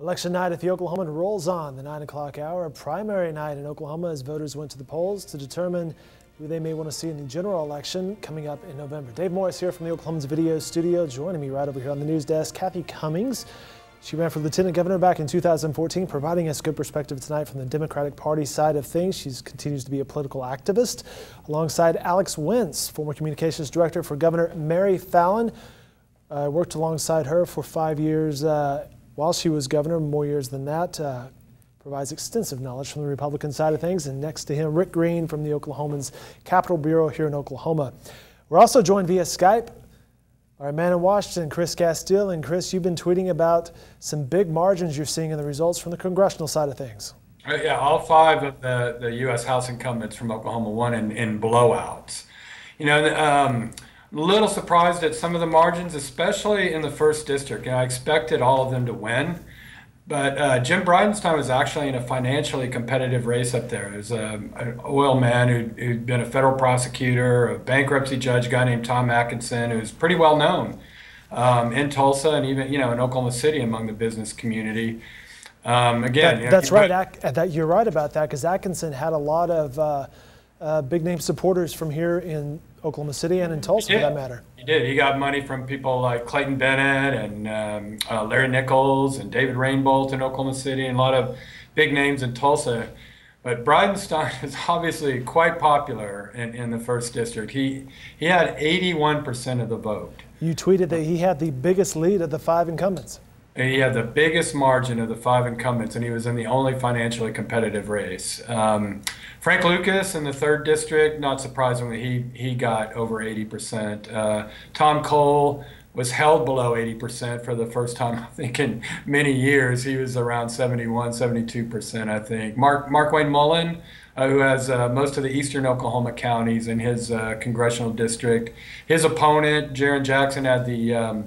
Election night at the Oklahoman rolls on. The 9 o'clock hour, a primary night in Oklahoma as voters went to the polls to determine who they may want to see in the general election coming up in November. Dave Morris here from the Oklahoman's video studio. Joining me right over here on the news desk, Kathy Cummings. She ran for lieutenant governor back in 2014, providing us good perspective tonight from the Democratic Party side of things. She continues to be a political activist alongside Alex Wentz, former communications director for Governor Mary Fallon. Worked alongside her for 5 years while she was governor, more years than that. Provides extensive knowledge from the Republican side of things. And next to him, Rick Green from the Oklahoman's Capitol Bureau here in Oklahoma. We're also joined via Skype by our man in Washington, Chris Castile. And Chris, you've been tweeting about some big margins you're seeing in the results from the congressional side of things. Yeah, all 5 of the U.S. House incumbents from Oklahoma won in blowouts. You know, a little surprised at some of the margins, especially in the 1st district. You know, I expected all of them to win. But Jim Bridenstine was actually in a financially competitive race up there. He was an oil man who'd been a federal prosecutor, a bankruptcy judge, a guy named Tom Atkinson, who's pretty well known in Tulsa and even, you know, in Oklahoma City among the business community. Again, that's right. You're right about that, because Atkinson had a lot of big name supporters from here in Oklahoma City and in Tulsa, for that matter. He did. He got money from people like Clayton Bennett and Larry Nichols and David Rainbolt in Oklahoma City, and a lot of big names in Tulsa. But Bridenstine is obviously quite popular in the 1st district. He had 81% of the vote. You tweeted that he had the biggest lead of the 5 incumbents. He had the biggest margin of the 5 incumbents, and he was in the only financially competitive race. Frank Lucas in the 3rd district, not surprisingly, he got over 80%. Tom Cole was held below 80% for the first time, I think, in many years. He was around 71, 72%, I think. Mark Wayne Mullen, who has most of the eastern Oklahoma counties in his congressional district. His opponent, Jaron Jackson, had the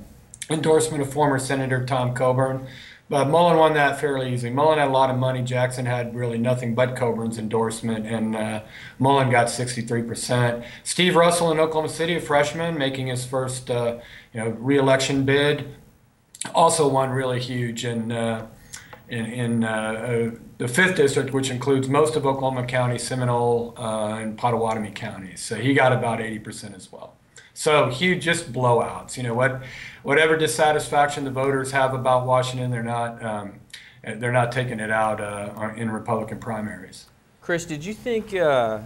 endorsement of former Senator Tom Coburn. But Mullen won that fairly easily. Mullen had a lot of money. Jackson had really nothing but Coburn's endorsement, and Mullen got 63%. Steve Russell in Oklahoma City, a freshman, making his first re-election bid, also won really huge in the 5th district, which includes most of Oklahoma County, Seminole, and Pottawatomie counties. So he got about 80% as well. So huge, just blowouts. You know, whatever dissatisfaction the voters have about Washington, they're not taking it out in Republican primaries. Chris, did you think in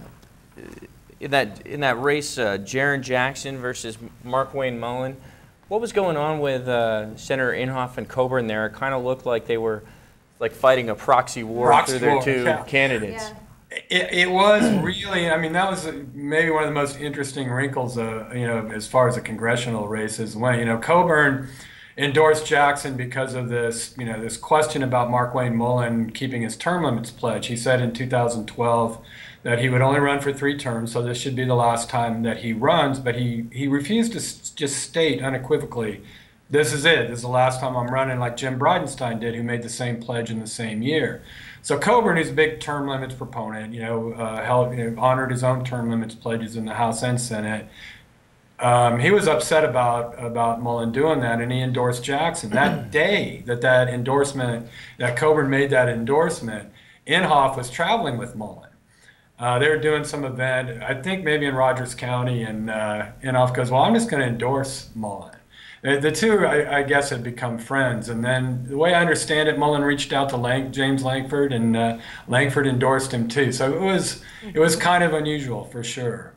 that race, Jaron Jackson versus Mark Wayne Mullen, what was going on with Senator Inhofe and Coburn there? It kind of looked like they were like fighting a proxy war through their 2 candidates. Yeah. It was really, I mean, that was maybe one of the most interesting wrinkles, as far as the congressional races went. You know, Coburn endorsed Jackson because of this, this question about Mark Wayne Mullen keeping his term limits pledge. He said in 2012 that he would only run for 3 terms, so this should be the last time that he runs, but he refused to just state unequivocally, this is it. This is the last time I'm running, like Jim Bridenstine did, who made the same pledge in the same year. So Coburn, who's a big term limits proponent, honored his own term limits pledges in the House and Senate. He was upset about Mullen doing that, and he endorsed Jackson. That day that Coburn made that endorsement, Inhofe was traveling with Mullen. They were doing some event, I think maybe in Rogers County, and Inhofe goes, well, I'm just going to endorse Mullen. The 2, I guess, had become friends, and then the way I understand it, Mullen reached out to James Lankford, and Lankford endorsed him too. So it was kind of unusual for sure.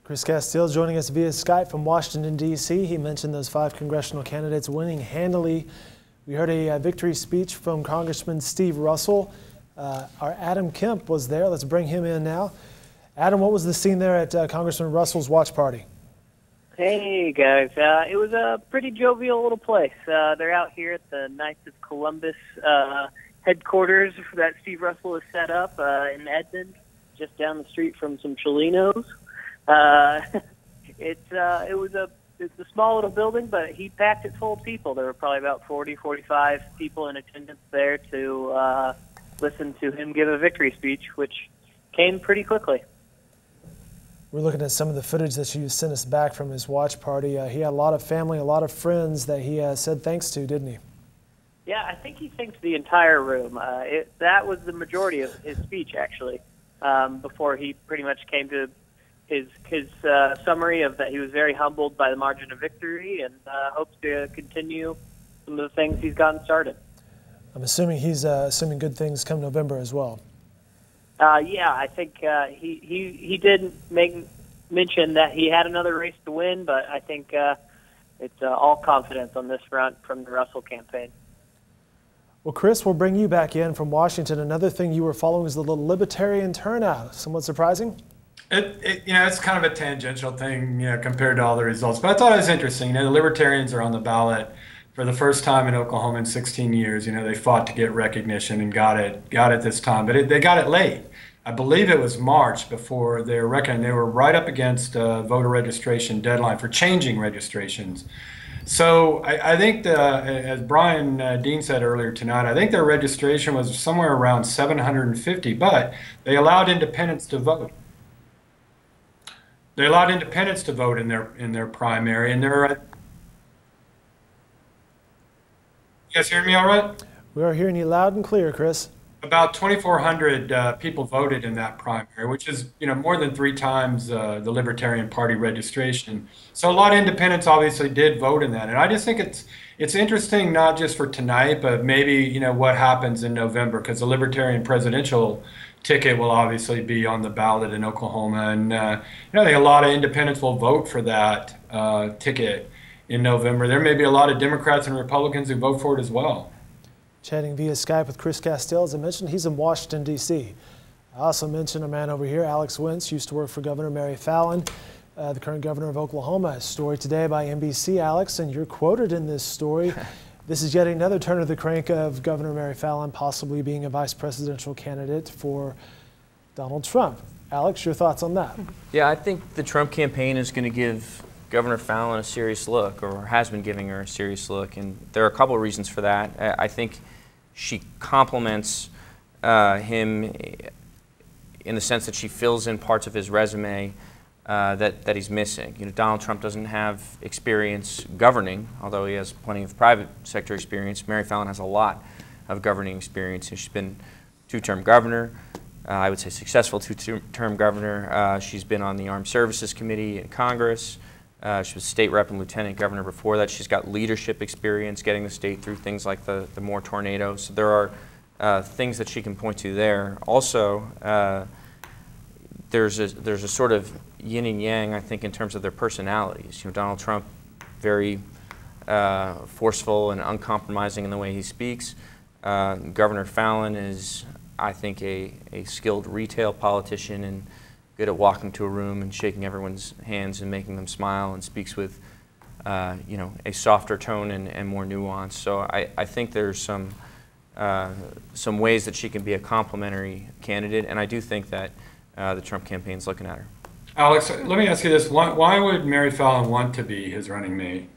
Chris Castile joining us via Skype from Washington, D.C. He mentioned those 5 congressional candidates winning handily. We heard a victory speech from Congressman Steve Russell. Our Adam Kemp was there. Let's bring him in now. Adam, what was the scene there at Congressman Russell's watch party? Hey, guys. It was a pretty jovial little place. They're out here at the Knights of Columbus headquarters that Steve Russell has set up in Edmond, just down the street from some Cholinos. It's a small little building, but he packed it full of people. There were probably about 40, 45 people in attendance there to listen to him give a victory speech, which came pretty quickly. We're looking at some of the footage that you sent us back from his watch party. He had a lot of family, a lot of friends that he said thanks to, didn't he? Yeah, I think he thanked the entire room. That was the majority of his speech, actually, before he pretty much came to his summary of that he was very humbled by the margin of victory and hopes to continue some of the things he's gotten started. I'm assuming he's assuming good things come November as well. Yeah, I think he did mention that he had another race to win, but I think it's all confidence on this front from the Russell campaign. Well, Chris, we'll bring you back in from Washington. Another thing you were following is the little libertarian turnout. Somewhat surprising? It's kind of a tangential thing, compared to all the results. But I thought it was interesting. The Libertarians are on the ballot for the first time in Oklahoma in 16 years. They fought to get recognition and got it this time. But they got it late. I believe it was March before they were reckoned. They were right up against voter registration deadline for changing registrations. So I think, as Brian Dean said earlier tonight, I think their registration was somewhere around 750, but they allowed independents to vote. They allowed independents to vote in their primary, and they're. You guys hearing me all right? We are hearing you loud and clear, Chris. About 2,400 people voted in that primary, which is more than 3 times the Libertarian Party registration. So a lot of independents obviously did vote in that, and I just think it's interesting, not just for tonight, but maybe what happens in November, because the Libertarian presidential ticket will obviously be on the ballot in Oklahoma, and I think a lot of independents will vote for that ticket in November. There may be a lot of Democrats and Republicans who vote for it as well. Chatting via Skype with Chris Castile, as I mentioned, he's in Washington, D.C. I also mentioned a man over here, Alex Wentz, used to work for Governor Mary Fallon, the current governor of Oklahoma. A story today by NBC, Alex, and you're quoted in this story. This is yet another turn of the crank of Governor Mary Fallon possibly being a vice presidential candidate for Donald Trump. Alex, your thoughts on that? Yeah, I think the Trump campaign is going to give Governor Fallon a serious look, or has been giving her a serious look, and there are a couple of reasons for that. I think she complements him in the sense that she fills in parts of his resume that he's missing. Donald Trump doesn't have experience governing, although he has plenty of private sector experience. Mary Fallon has a lot of governing experience. She's been 2-term governor, I would say successful 2-term governor. She's been on the Armed Services Committee in Congress. She was state rep and lieutenant governor before that. She's got leadership experience getting the state through things like the Moore tornado. So there are things that she can point to there. Also, there's a sort of yin and yang, I think, in terms of their personalities. Donald Trump, very forceful and uncompromising in the way he speaks. Governor Fallon is, I think, a skilled retail politician and good at walking to a room and shaking everyone's hands and making them smile, and speaks with a softer tone and more nuance. So I think there's some ways that she can be a complementary candidate, and I do think that the Trump campaign's looking at her. Alex, let me ask you this: why would Mary Fallon want to be his running mate?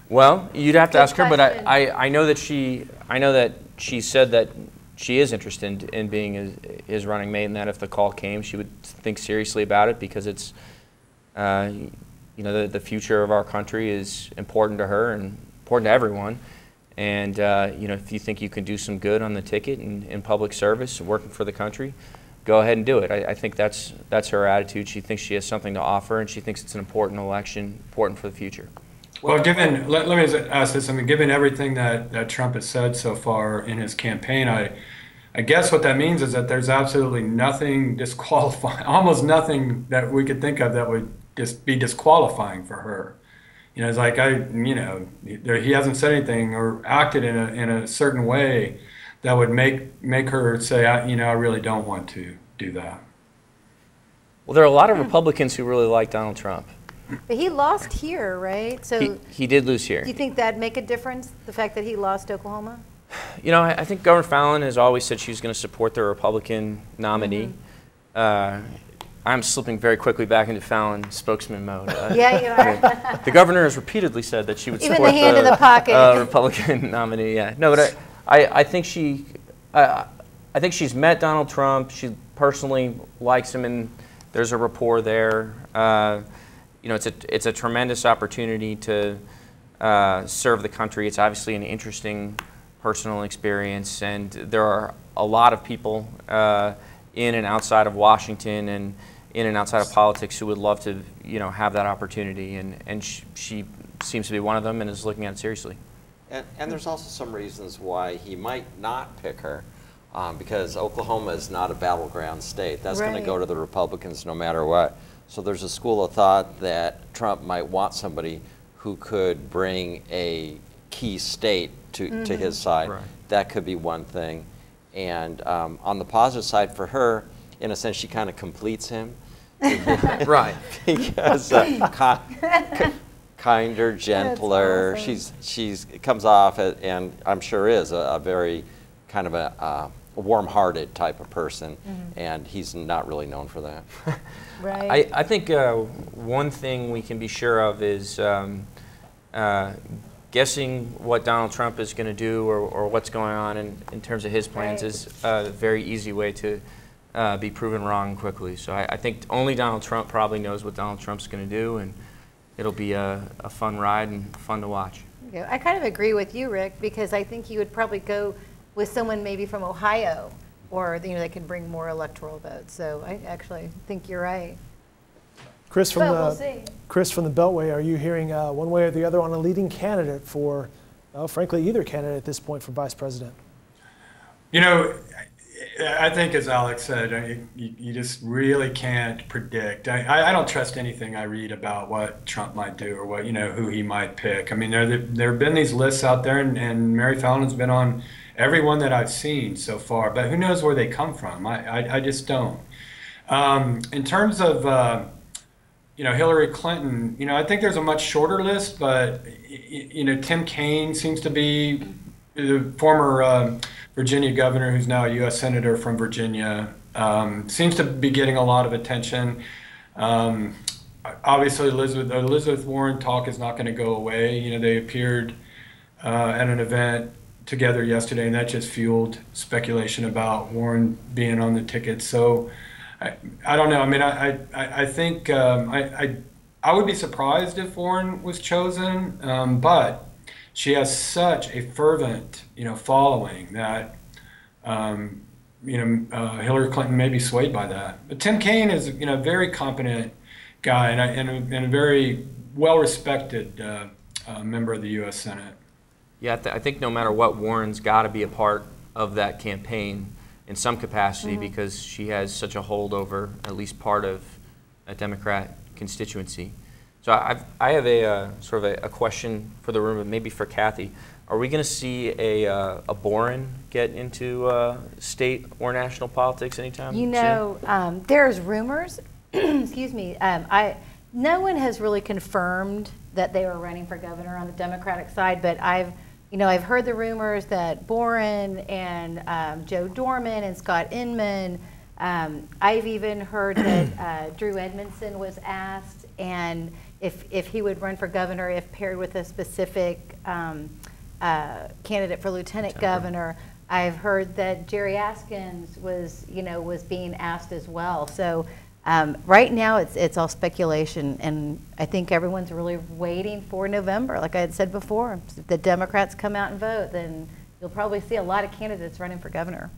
Well, you'd have to ask her, but I know that she said that she is interested in being his running mate, and that if the call came, she would think seriously about it, because it's, the future of our country is important to her and important to everyone. And, if you think you can do some good on the ticket and in public service, working for the country, go ahead and do it. I think that's her attitude. She thinks she has something to offer, and she thinks it's an important election, important for the future. Well, let me ask this. Given everything that Trump has said so far in his campaign, I guess what that means is that there's absolutely nothing disqualifying, almost nothing that we could think of that would just be disqualifying for her. It's like he hasn't said anything or acted in a certain way that would make her say, I really don't want to do that. Well, there are a lot of Republicans who really like Donald Trump. But he lost here, right? So he did lose here. Do you think that'd make a difference, the fact that he lost Oklahoma? I think Governor Fallon has always said she was going to support the Republican nominee. I'm slipping very quickly back into Fallon spokesman mode. Yeah, you are. The governor has repeatedly said that she would support the hand in the pocket. Republican nominee. Yeah, no, but I think she's met Donald Trump. She personally likes him, and There's a rapport there. You know, it's a tremendous opportunity to serve the country. It's obviously an interesting personal experience, and there are a lot of people in and outside of Washington and in and outside of politics who would love to, you know, have that opportunity, and she seems to be one of them and is looking at it seriously. And there's also some reasons why he might not pick her, because Oklahoma is not a battleground state. That's going to go to the Republicans no matter what. So there's a school of thought that Trump might want somebody who could bring a key state to his side. Right. That could be one thing. And on the positive side for her, in a sense, she kind of completes him. Right. Because kinder, gentler. Awesome. She's comes off, and I'm sure is a very kind of a warm-hearted type of person, and he's not really known for that. Right. I think one thing we can be sure of is guessing what Donald Trump is going to do or what's going on in terms of his plans is a very easy way to be proven wrong quickly. So I think only Donald Trump probably knows what Donald Trump's going to do, and it'll be a fun ride and fun to watch. Yeah, I kind of agree with you, Rick, because I think you would probably go with someone maybe from Ohio, or that can bring more electoral votes. So I actually think you're right. Chris from But we'll see. Chris from the Beltway, are you hearing one way or the other on a leading candidate for, frankly, either candidate at this point for vice president? You know, I think, as Alex said, you just really can't predict. I don't trust anything I read about what Trump might do or what, who he might pick. I mean, there have been these lists out there, and Mary Fallon's been on every one that I've seen so far, but who knows where they come from? I just don't. In terms of, Hillary Clinton, I think there's a much shorter list, but, Tim Kaine seems to be the former Virginia governor who's now a U.S. Senator from Virginia, seems to be getting a lot of attention. Obviously, Elizabeth Warren talk is not going to go away. They appeared at an event together yesterday, and that just fueled speculation about Warren being on the ticket. So I don't know. I mean, I think I would be surprised if Warren was chosen, but she has such a fervent, following that, Hillary Clinton may be swayed by that. But Tim Kaine is, a very competent guy and a very well-respected member of the U.S. Senate. Yeah, I think no matter what, Warren's got to be a part of that campaign in some capacity because she has such a hold over at least part of a Democrat constituency. So I have a sort of a question for the room, and maybe for Kathy. Are we going to see a Boren get into state or national politics anytime soon? There's rumors. Excuse me. No one has really confirmed that they were running for governor on the Democratic side, but I've heard the rumors that Boren and Joe Dorman and Scott Inman. I've even heard that Drew Edmondson was asked, and if he would run for governor if paired with a specific candidate for lieutenant governor. I've heard that Jerry Askins was being asked as well. So right now it's all speculation, and I think everyone's really waiting for November. Like I had said before, if the Democrats come out and vote, then you'll probably see a lot of candidates running for governor.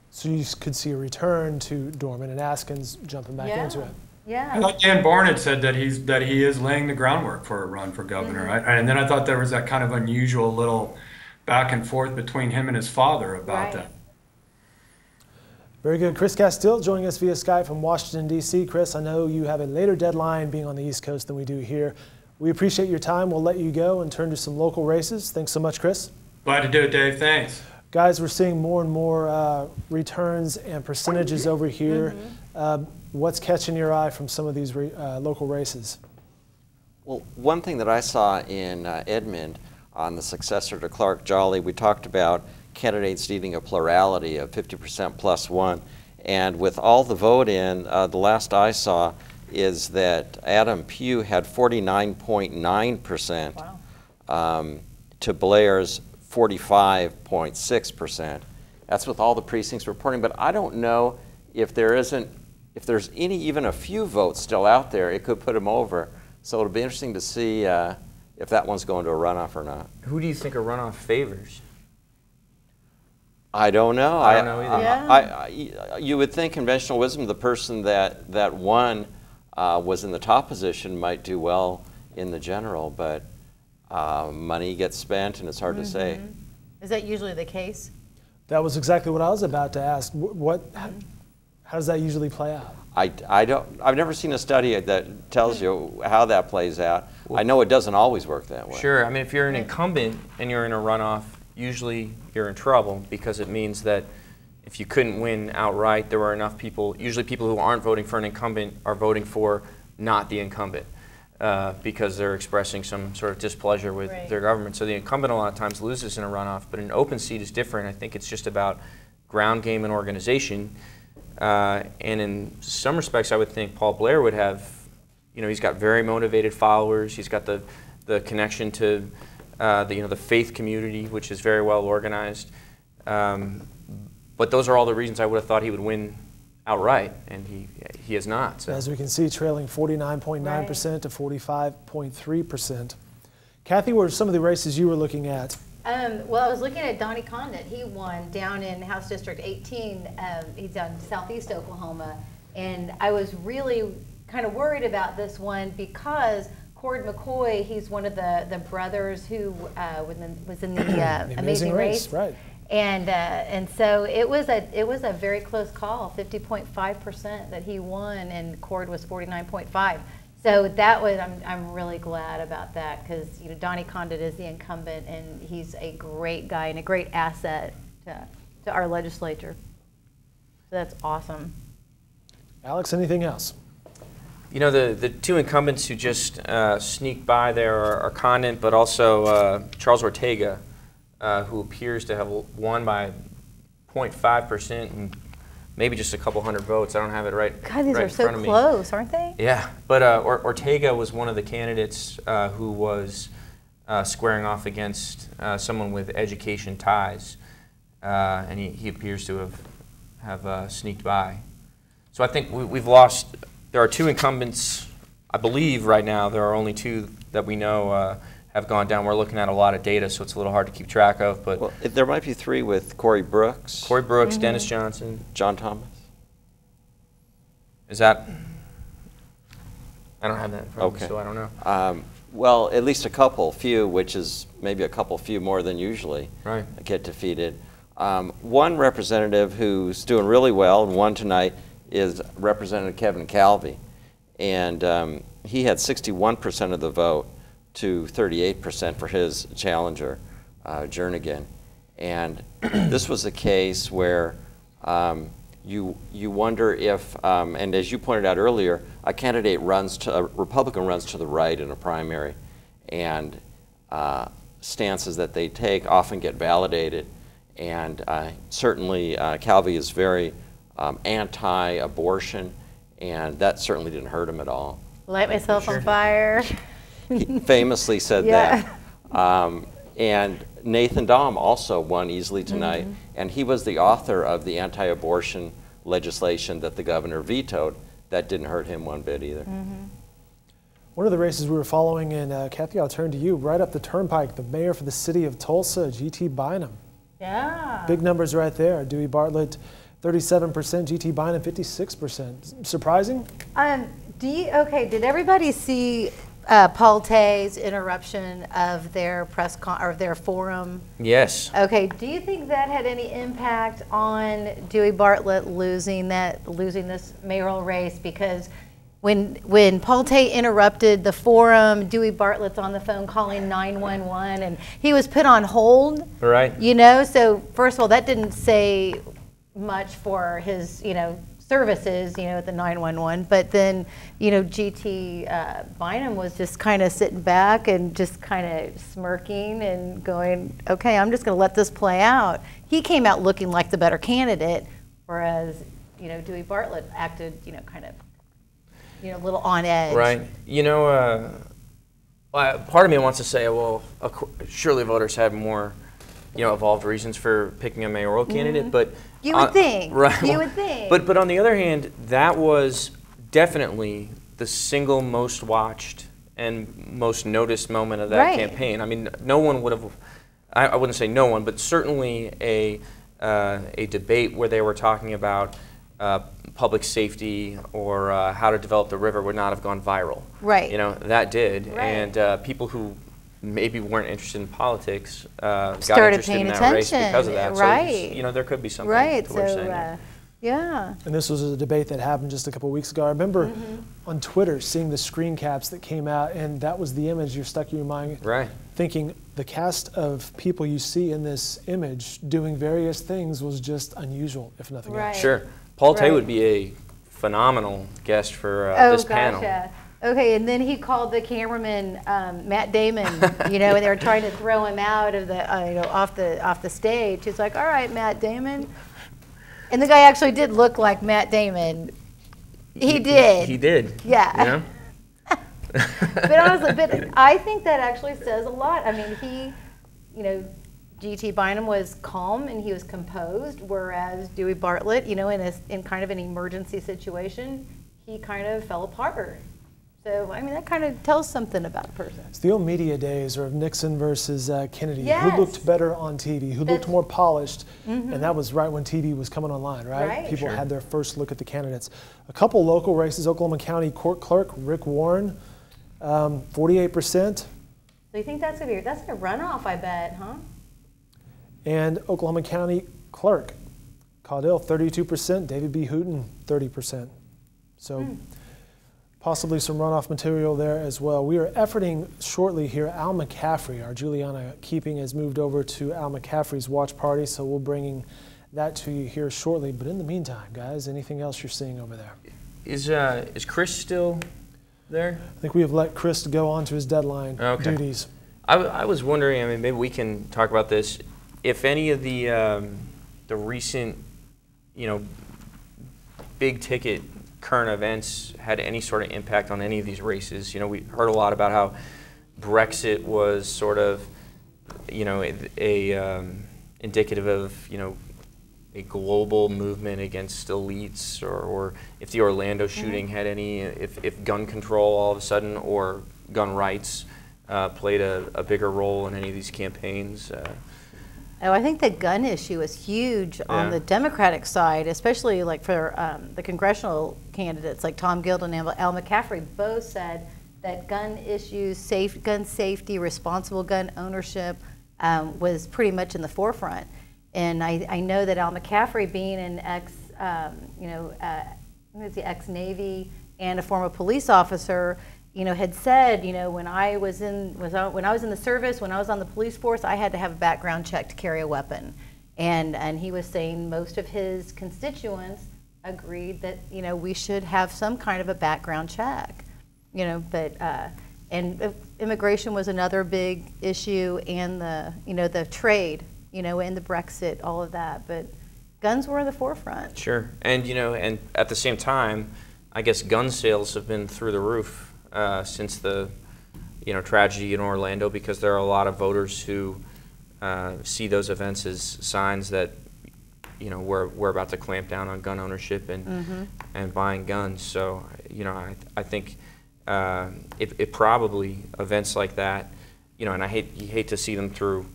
So you could see a return to Dorman and Askins jumping back into it. Yeah. I thought Dan Boren had said that he is laying the groundwork for a run for governor. And then I thought there was that kind of unusual little back and forth between him and his father about that. Very good. Chris Castile joining us via Skype from Washington, D.C. Chris, I know you have a later deadline being on the East Coast than we do here. We appreciate your time. We'll let you go and turn to some local races. Thanks so much, Chris. Glad to do it, Dave. Thanks. Guys, we're seeing more and more returns and percentages over here. What's catching your eye from some of these local races? Well, one thing that I saw in Edmond on the successor to Clark Jolly, we talked about candidates needing a plurality of 50% plus one. And with all the vote in, the last I saw is that Adam Pugh had 49.9% to Blair's 45.6%. That's with all the precincts reporting, but I don't know if there isn't if there's even a few votes still out there, it could put him over. So it'll be interesting to see if that one's going to a runoff or not. Who do you think a runoff favors? I don't know. I don't know either. You would think conventional wisdom, the person that won was in the top position might do well in the general, but money gets spent and it's hard to say. Is that usually the case? That was exactly what I was about to ask. How does that usually play out? I've never seen a study that tells you how that plays out. I know it doesn't always work that way. Sure. I mean, if you're an incumbent and you're in a runoff, usually you're in trouble because it means that if you couldn't win outright, there were enough people, usually people who aren't voting for an incumbent are voting for not the incumbent because they're expressing some sort of displeasure with their government. So the incumbent a lot of times loses in a runoff, but an open seat is different. I think it's just about ground game and organization. And in some respects, I would think Paul Blair would have, he's got very motivated followers. He's got the connection to the faith community, which is very well organized. But those are all the reasons I would have thought he would win outright, and he has not. So. As we can see, trailing 49.9% to 45.3%. Kathy, what are some of the races you were looking at? Well, I was looking at Donnie Condit. He won down in House District 18. He's down in southeast Oklahoma. And I was really kind of worried about this one because Cord McCoy, he's one of the brothers who was in the Amazing Race. Right. And so it was a very close call, 50.5% that he won, and Cord was 49.5%. So that was, I'm really glad about that because Donnie Condit is the incumbent and he's a great guy and a great asset to our legislature. So that's awesome. Alex, anything else? The two incumbents who just sneaked by there are Condit, but also Charles Ortega, who appears to have won by 0.5% and maybe just a couple hundred votes. I don't have it right. God, these right are so close, aren't they? Yeah, but Ortega was one of the candidates who was squaring off against someone with education ties, and he appears to have sneaked by. So I think we've lost. There are two incumbents, I believe, right now. There are only two that we know have gone down. We're looking at a lot of data, so it's a little hard to keep track of. But well, there might be three with Corey Brooks. Dennis Johnson. John Thomas. Is that? I don't have that in front of me, so I don't know. Well, at least a few, which is maybe a few more than usually get defeated. One representative who's doing really well and won tonight is Representative Kevin Calvi. And he had 61% of the vote to 38% for his challenger, Jernigan. And this was a case where you wonder if, and as you pointed out earlier, a Republican runs to the right in a primary, and stances that they take often get validated. And certainly Calvi is very anti-abortion, and that certainly didn't hurt him at all. Light myself on fire. He famously said that. And Nathan Dahm also won easily tonight, and he was the author of the anti-abortion legislation that the governor vetoed. That didn't hurt him one bit either. One of the races we were following, and Kathy, I'll turn to you, right up the turnpike, the mayor for the city of Tulsa, G.T. Bynum. Yeah. Big numbers right there. Dewey Bartlett, 37%, G.T. Bynum, 56%. Surprising? Did everybody see Paul Tay's interruption of their their forum? Yes. Okay. Do you think that had any impact on Dewey Bartlett losing this mayoral race? Because when Paul Tay interrupted the forum, Dewey Bartlett's on the phone calling 911, and he was put on hold. Right. So first of all, that didn't say much for his services, at the 911, but then, G.T. Bynum was just kind of sitting back and just kind of smirking and going, okay, I'm just going to let this play out. He came out looking like the better candidate, whereas, Dewey Bartlett acted, kind of, a little on edge. Right. Part of me wants to say, well, surely voters had more evolved reasons for picking a mayoral candidate, but you would think, right? You would think. But on the other hand, that was definitely the single most watched and most noticed moment of that campaign. I mean, no one would have. I wouldn't say no one, but certainly a debate where they were talking about public safety or how to develop the river would not have gone viral. Right. That did, and people who maybe weren't interested in politics got interested in that race because of that. Right. So there could be something to what you're saying. Yeah. And this was a debate that happened just a couple of weeks ago. I remember on Twitter seeing the screen caps that came out, and that was the image you're stuck in your mind. Right. Thinking the cast of people you see in this image doing various things was just unusual, if nothing else. Sure. Paul Tay would be a phenomenal guest for this panel. Yeah. Okay, and then he called the cameraman Matt Damon, and they were trying to throw him out of the, off the stage. He's like, "All right, Matt Damon," and the guy actually did look like Matt Damon. He did. He did. Yeah. But honestly, I think that actually says a lot. I mean, G.T. Bynum was calm and he was composed, whereas Dewey Bartlett, in kind of an emergency situation, he kind of fell apart. So, I mean, that kind of tells something about a person. It's the old media days of Nixon versus Kennedy. Yes. Who looked better on TV? Who looked more polished? And that was right when TV was coming online, right? People had their first look at the candidates. A couple local races, Oklahoma County Court Clerk Rick Warren, 48%. So you think that's going to be, that's a runoff, I bet, huh? And Oklahoma County Clerk Caudill, 32%. David B. Hooten, 30%. So possibly some runoff material there as well. We are efforting shortly here. Al McCaffrey, our Juliana Keeping, has moved over to Al McCaffrey's watch party, so we'll bring that to you here shortly. But in the meantime, guys, anything else you're seeing over there? Is Chris still there? I think we have let Chris go on to his deadline duties. I was wondering, I mean, maybe we can talk about this. If any of the recent, big ticket current events had any sort of impact on any of these races. We heard a lot about how Brexit was sort of, indicative of, a global movement against elites, or if the Orlando shooting had any, if gun control all of a sudden or gun rights played a bigger role in any of these campaigns. Oh, I think the gun issue is huge on the Democratic side, especially like for the congressional candidates like Tom Guild and Al McCaffrey both said that gun issues, gun safety, responsible gun ownership was pretty much in the forefront. And I know that Al McCaffrey, being an ex-Navy and a former police officer, had said, when I was in the service, when I was on the police force, I had to have a background check to carry a weapon, and he was saying most of his constituents agreed that we should have some kind of a background check, but and immigration was another big issue, and the trade, and the Brexit, all of that, but guns were in the forefront. Sure, and and at the same time, I guess gun sales have been through the roof. Since the tragedy in Orlando, because there are a lot of voters who see those events as signs that we're about to clamp down on gun ownership and buying guns. So I think it probably events like that, and you hate to see them through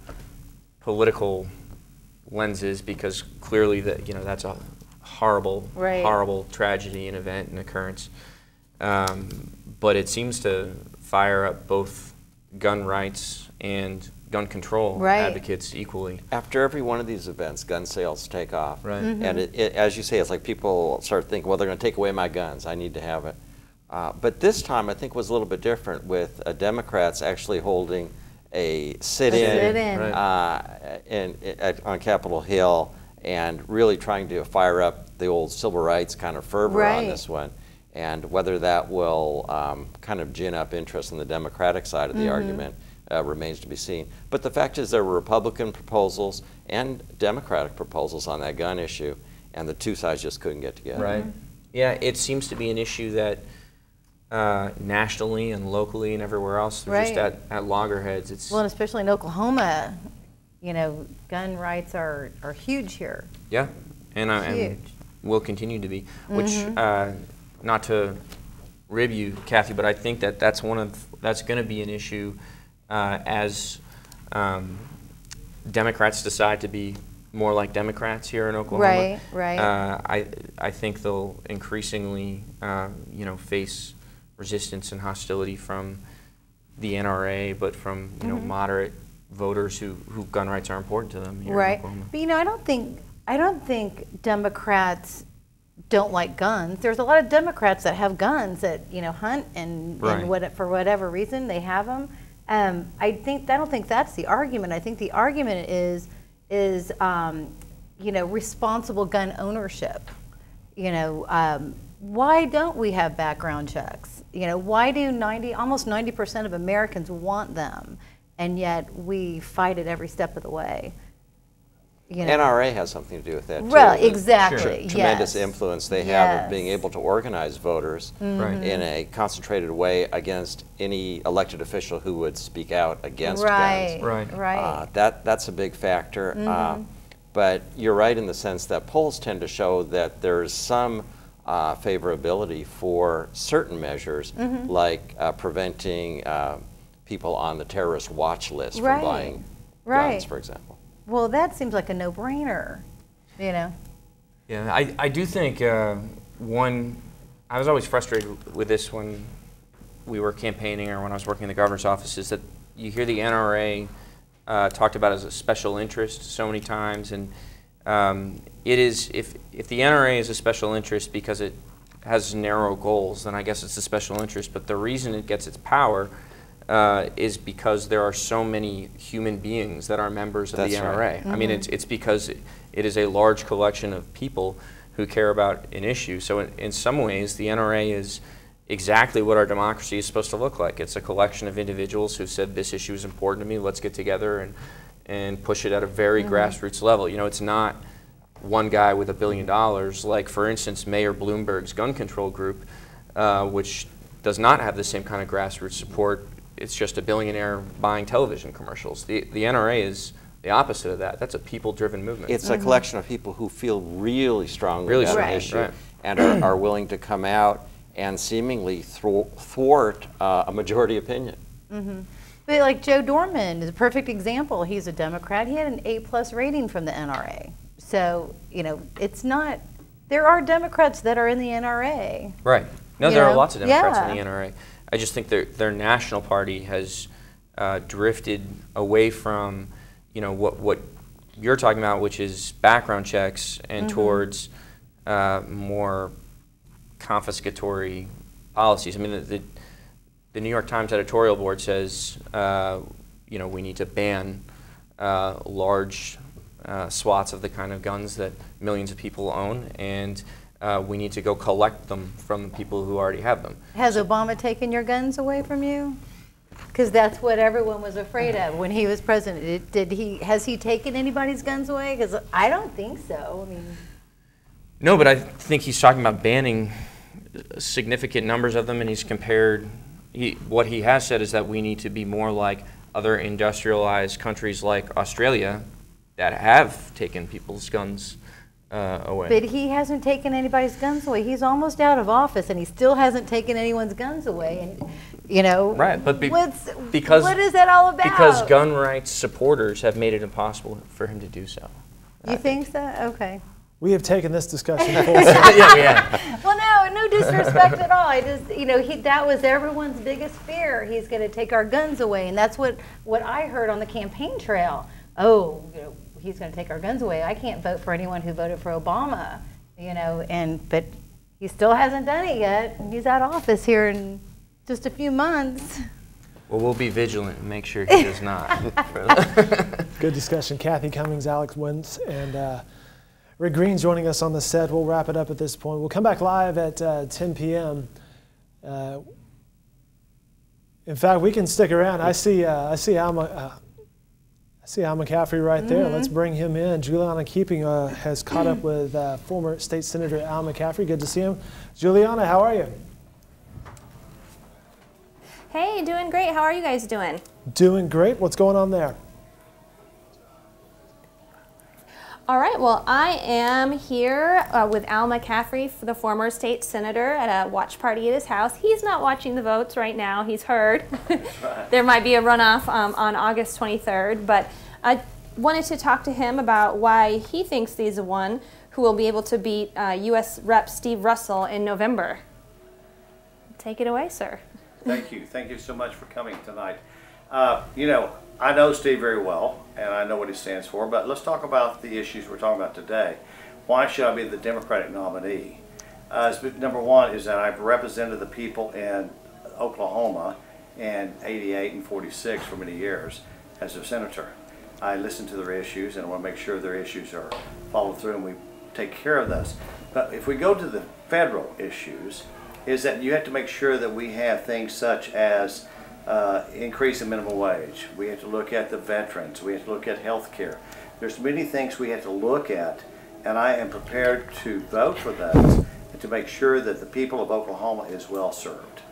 political lenses, because clearly that's a horrible tragedy and event and occurrence. But it seems to fire up both gun rights and gun control advocates equally. After every one of these events, gun sales take off. Right. And as you say, it's like people start thinking, well, they're going to take away my guns. I need to have it. But this time, I think, was a little bit different, with Democrats actually holding a sit-in on Capitol Hill and really trying to fire up the old civil rights kind of fervor on this one. And whether that will kind of gin up interest in the Democratic side of the argument remains to be seen. But the fact is, there were Republican proposals and Democratic proposals on that gun issue, and the two sides just couldn't get together. Right. Yeah, it seems to be an issue that nationally and locally and everywhere else, they're just at loggerheads. Well, and especially in Oklahoma, You know, gun rights are huge here. Yeah, and will continue to be. Which, not to rib you, Kathy, but I think that that's going to be an issue as Democrats decide to be more like Democrats here in Oklahoma. Right. I think they'll increasingly, face resistance and hostility from the NRA, but from moderate voters who gun rights are important to them here in Oklahoma. But I don't think Democrats don't like guns. There's a lot of Democrats that have guns that hunt and for whatever reason they have them. I don't think that's the argument. I think the argument is responsible gun ownership. Why don't we have background checks? Why do almost 90% of Americans want them, and yet we fight it every step of the way? NRA has something to do with that too. Well, exactly. Tremendous influence they have of being able to organize voters in a concentrated way against any elected official who would speak out against guns. Right. That's a big factor. But you're right in the sense that polls tend to show that there's some favorability for certain measures, like preventing people on the terrorist watch list from buying guns, for example. Well, that seems like a no-brainer, Yeah, I do think I was always frustrated with this when we were campaigning or when I was working in the governor's office, is that you hear the NRA talked about as a special interest so many times, and it is, if the NRA is a special interest because it has narrow goals, then I guess it's a special interest, but the reason it gets its power is because there are so many human beings that are members of the NRA. I mean, it's because it is a large collection of people who care about an issue. So in some ways, the NRA is exactly what our democracy is supposed to look like. It's a collection of individuals who said, this issue is important to me, let's get together and push it at a very grassroots level. It's not one guy with $1 billion, like, for instance, Mayor Bloomberg's gun control group, which does not have the same kind of grassroots support. It's just a billionaire buying television commercials. The NRA is the opposite of that. That's a people-driven movement. It's a collection of people who feel really strongly about an issue and are willing to come out and seemingly thwart a majority opinion. But like Joe Dorman is a perfect example. He's a Democrat. He had an A+ rating from the NRA. So, it's not, there are Democrats that are in the NRA. Right. No, there are lots of Democrats in the NRA. I just think their national party has drifted away from, what you're talking about, which is background checks, and towards more confiscatory policies. I mean, the New York Times editorial board says, we need to ban large swaths of the kind of guns that millions of people own, and we need to go collect them from people who already have them. Has Obama taken your guns away from you? Because that's what everyone was afraid of when he was president. Has he taken anybody's guns away? Because I don't think so. I mean, no, but I think he's talking about banning significant numbers of them, and he's compared. What he has said is that we need to be more like other industrialized countries like Australia that have taken people's guns away. But he hasn't taken anybody's guns away. He's almost out of office, and he still hasn't taken anyone's guns away. And right? But because what is that all about? Because gun rights supporters have made it impossible for him to do so. You think so? Okay. We have taken this discussion full circle. Yeah. Well, no disrespect at all. I just, that was everyone's biggest fear. He's going to take our guns away, and that's what I heard on the campaign trail. Oh, he's going to take our guns away. I can't vote for anyone who voted for Obama, but he still hasn't done it yet. He's out of office here in just a few months. Well, we'll be vigilant and make sure he does not. Good discussion. Kathy Cummings, Alex Wentz, and Rick Green joining us on the set. We'll wrap it up at this point. We'll come back live at 10 p.m. In fact, we can stick around. I see Al McCaffrey right there. Let's bring him in. Juliana Keeping has caught up with former State Senator Al McCaffrey. Good to see him. Juliana, how are you? Hey, doing great. How are you guys doing? Doing great. What's going on there? All right, well, I am here with Al McCaffrey, the former state senator, at a watch party at his house. He's not watching the votes right now, he's heard. There might be a runoff on August 23rd, but I wanted to talk to him about why he thinks he's the one who will be able to beat U.S. Rep. Steve Russell in November. Take it away, sir. Thank you. Thank you so much for coming tonight. You know, I know Steve very well, and I know what he stands for, but let's talk about the issues we're talking about today. Why should I be the Democratic nominee? Number one is that I've represented the people in Oklahoma in '88 and '46 for many years as a senator. I listen to their issues and I want to make sure their issues are followed through and we take care of those. But if we go to the federal issues, is that you have to make sure that we have things such as increase in minimum wage. We have to look at the veterans. We have to look at health care. There's many things we have to look at, and I am prepared to vote for those and to make sure that the people of Oklahoma is well served.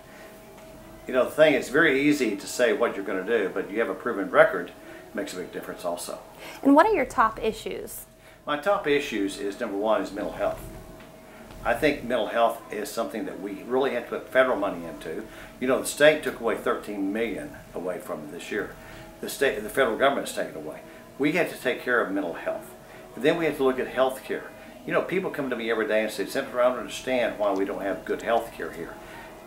You know, the thing is very easy to say what you're going to do, but you have a proven record, it makes a big difference also. And what are your top issues? My top issues is, number one, is mental health. I think mental health is something that we really have to put federal money into. You know, the state took away $13 million away from it this year. The federal government has taken away. We have to take care of mental health. And then we have to look at health care. You know, people come to me every day and say, Senator, I don't understand why we don't have good health care here.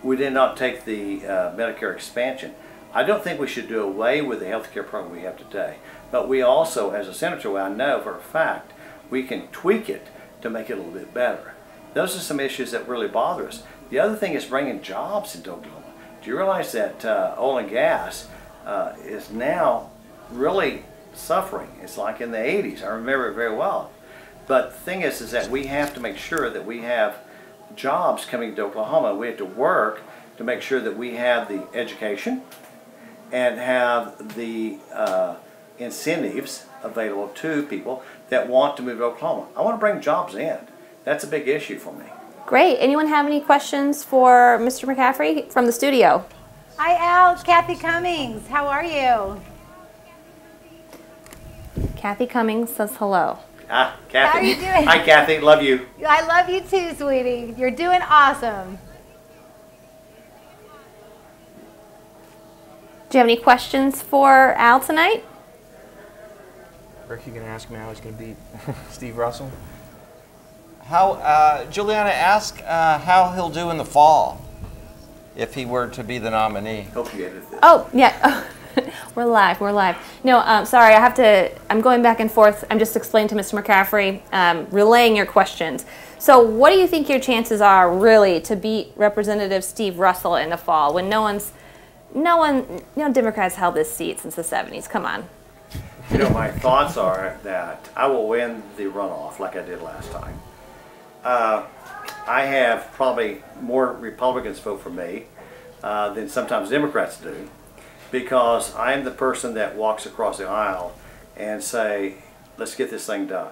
We did not take the Medicare expansion. I don't think we should do away with the health care program we have today. But we also, as a senator, I know for a fact, we can tweak it to make it a little bit better. Those are some issues that really bother us. The other thing is bringing jobs into Oklahoma. Do you realize that oil and gas is now really suffering? It's like in the 80s. I remember it very well. But the thing is that we have to make sure that we have jobs coming to Oklahoma. We have to work to make sure that we have the education and have the incentives available to people that want to move to Oklahoma. I want to bring jobs in. That's a big issue for me. Great. Anyone have any questions for Mr. McCaffrey from the studio? Hi, Al. It's Kathy Cummings. How are you? Kathy Cummings says hello. Ah, Kathy. How are you doing? Hi, Kathy. Love you. I love you too, sweetie. You're doing awesome. Do you have any questions for Al tonight? Rick, you going to ask him how he's going to beat Steve Russell? How, Juliana, ask how he'll do in the fall if he were to be the nominee. Hope you edit this. Oh, yeah. We're live. No, sorry, I'm going back and forth. I'm just explaining to Mr. McCaffrey, relaying your questions. So what do you think your chances are, really, to beat Representative Steve Russell in the fall when no Democrats held this seat since the 70s? Come on. You know, my thoughts are that I will win the runoff like I did last time. I have probably more Republicans vote for me than sometimes Democrats do, because I am the person that walks across the aisle and say, let's get this thing done.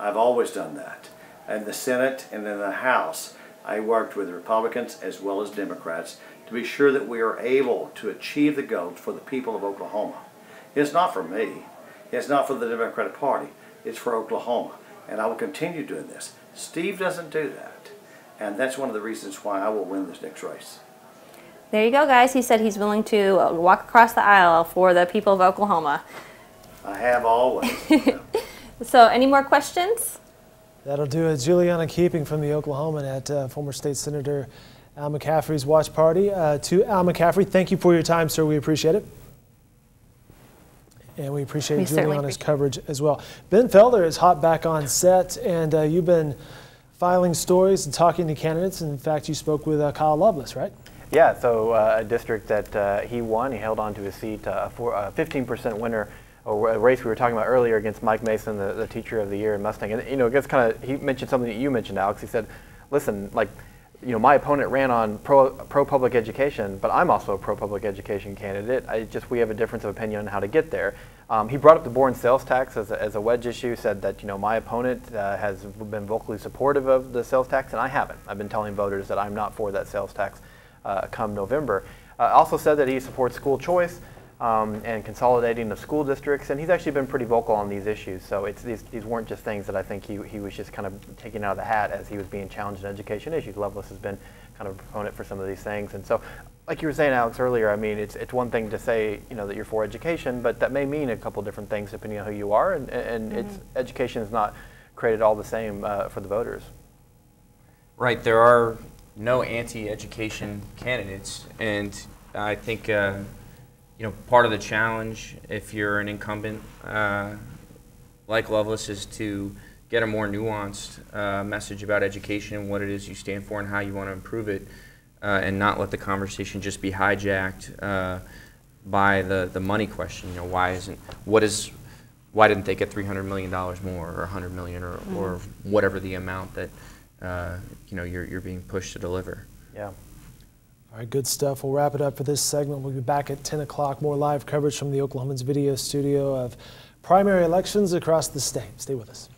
I've always done that. In the Senate and in the House, I worked with Republicans as well as Democrats to be sure that we are able to achieve the goals for the people of Oklahoma. It's not for me. It's not for the Democratic Party. It's for Oklahoma. And I will continue doing this. Steve doesn't do that. And that's one of the reasons why I will win this next race. There you go, guys. He said he's willing to walk across the aisle for the people of Oklahoma. I have always. So, any more questions? That'll do it. Juliana Keeping from the Oklahoman at former State Senator Al McCaffrey's watch party. To Al McCaffrey, thank you for your time, sir. We appreciate it. And we appreciate Juliana's coverage as well. Ben Felder is hot back on set, and you've been filing stories and talking to candidates. In fact, you spoke with Kyle Loveless, right? Yeah, so a district that he won. He held on to his seat, a 15% winner, a race we were talking about earlier against Mike Mason, the Teacher of the Year in Mustang. And, you know, it gets kind of, he mentioned something that you mentioned, Alex. He said, listen, like, you know, my opponent ran on pro-public education, but I'm also a pro-public education candidate. We have a difference of opinion on how to get there. He brought up the born sales tax as a wedge issue, said that, you know, my opponent has been vocally supportive of the sales tax, and I haven't. I've been telling voters that I'm not for that sales tax come November. Also said that he supports school choice, and consolidating the school districts, and he's actually been pretty vocal on these issues. So these weren't just things that I think he was just kind of taking out of the hat as he was being challenged in education issues. Loveless has been kind of a proponent for some of these things, and so, like you were saying, Alex, earlier, I mean, it's one thing to say, you know, that you're for education, but that may mean a couple different things depending on who you are, and education is not created all the same for the voters. Right, there are no anti-education candidates, and I think you know, part of the challenge, if you're an incumbent like Loveless, is to get a more nuanced message about education and what it is you stand for and how you want to improve it, and not let the conversation just be hijacked by the money question. You know, why didn't they get $300 million more, or $100 million, or whatever the amount that you know you're being pushed to deliver. Yeah. All right, good stuff. We'll wrap it up for this segment. We'll be back at 10 o'clock. More live coverage from the Oklahomans video studio of primary elections across the state. Stay with us.